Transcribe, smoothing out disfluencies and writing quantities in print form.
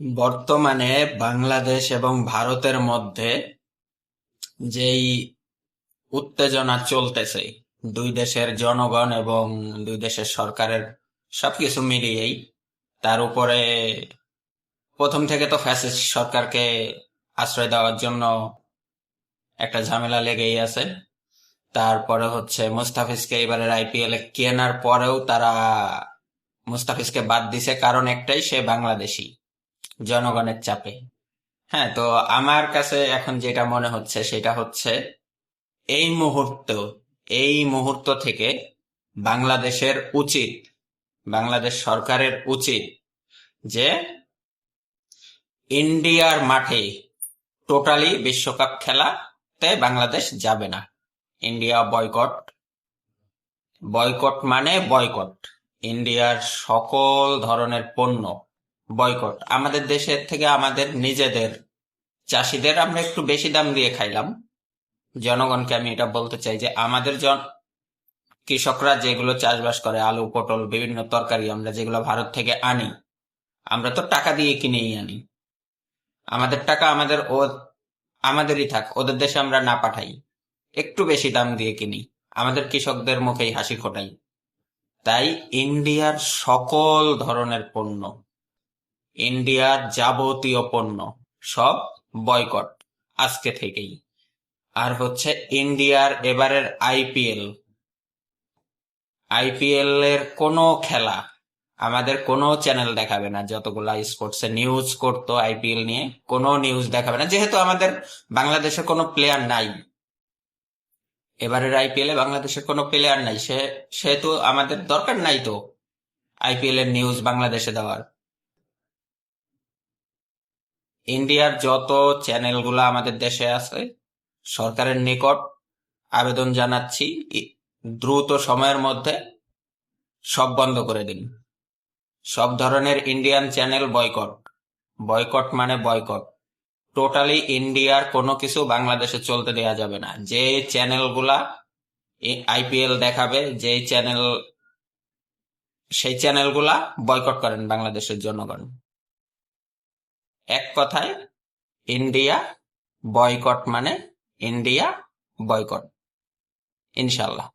বর্তমানে বাংলাদেশ এবং ভারতের মধ্যে যেই উত্তেজনা চলতেছে, দুই দেশের জনগণ এবং দুই দেশের সরকারের সবকিছু মিলিয়েই, তার উপরে প্রথম থেকে তো ফ্যাসিস্ট সরকারকে আশ্রয় দেওয়ার জন্য একটা ঝামেলা লেগেই আছে। তারপরে হচ্ছে মুস্তাফিজকে এবারের আইপিএল এ কেনার পরেও তারা মুস্তাফিজকে বাদ দিছে, কারণ একটাই, সে বাংলাদেশি, জনগণের চাপে। হ্যাঁ, তো আমার কাছে এখন যেটা মনে হচ্ছে সেটা হচ্ছে এই মুহূর্ত এই মুহূর্ত থেকে বাংলাদেশের উচিত, বাংলাদেশ সরকারের উচিত যে ইন্ডিয়ার মাঠে টোটালি বিশ্বকাপ খেলাতে বাংলাদেশ যাবে না। ইন্ডিয়া বয়কট, বয়কট মানে বয়কট। ইন্ডিয়ার সকল ধরনের পণ্য বয়কট। আমাদের দেশের থেকে আমাদের নিজেদের চাষিদের আমরা একটু বেশি দাম দিয়ে খাইলাম। জনগণকে আমি এটা বলতে চাই যে আমাদের কৃষকরা যেগুলো চাষবাস করে, আলু, পটল, বিভিন্ন তরকারি, আমরা যেগুলো ভারত থেকে আনি, আমরা তো টাকা দিয়ে কিনেই আনি। আমাদের টাকা আমাদেরই থাক, ওদের দেশে আমরা না পাঠাই, একটু বেশি দাম দিয়ে কিনি, আমাদের কৃষকদের মুখেই হাসি ফোটাই। তাই ইন্ডিয়ার সকল ধরনের পণ্য, ইন্ডিয়ার যাবতীয় পণ্য সব বয়কট আজকে থেকেই। আর হচ্ছে ইন্ডিয়ার এবারের আইপিএল এর কোনো খেলা আমাদের কোনো চ্যানেল দেখাবে না। যতগুলা স্পোর্টস এর নিউজ করতো আইপিএল নিয়ে, কোনো নিউজ দেখাবে না, যেহেতু আমাদের বাংলাদেশে কোনো প্লেয়ার নাই। এবারের আইপিএল এ বাংলাদেশের কোনো প্লেয়ার নাই, সেহেতু আমাদের দরকার নাই তো আইপিএল এর নিউজ বাংলাদেশে দেওয়ার। ইন্ডিয়ার যত চ্যানেলগুলো আমাদের দেশে আছে, সরকারের নিকট আবেদন জানাচ্ছি, দ্রুত সময়ের মধ্যে সব বন্ধ করে দিন। সব ধরনের ইন্ডিয়ান চ্যানেল বয়কট। বয়কট মানে বয়কট। টোটালি ইন্ডিয়ার কোনো কিছু বাংলাদেশে চলতে দেয়া যাবে না। যে চ্যানেলগুলা আইপিএল দেখাবে, সেই চ্যানেলগুলা বয়কট করেন বাংলাদেশের জনগণ। এক কথায়, ইন্ডিয়া বয়কট মানে ইন্ডিয়া বয়কট, ইনশাল্লাহ।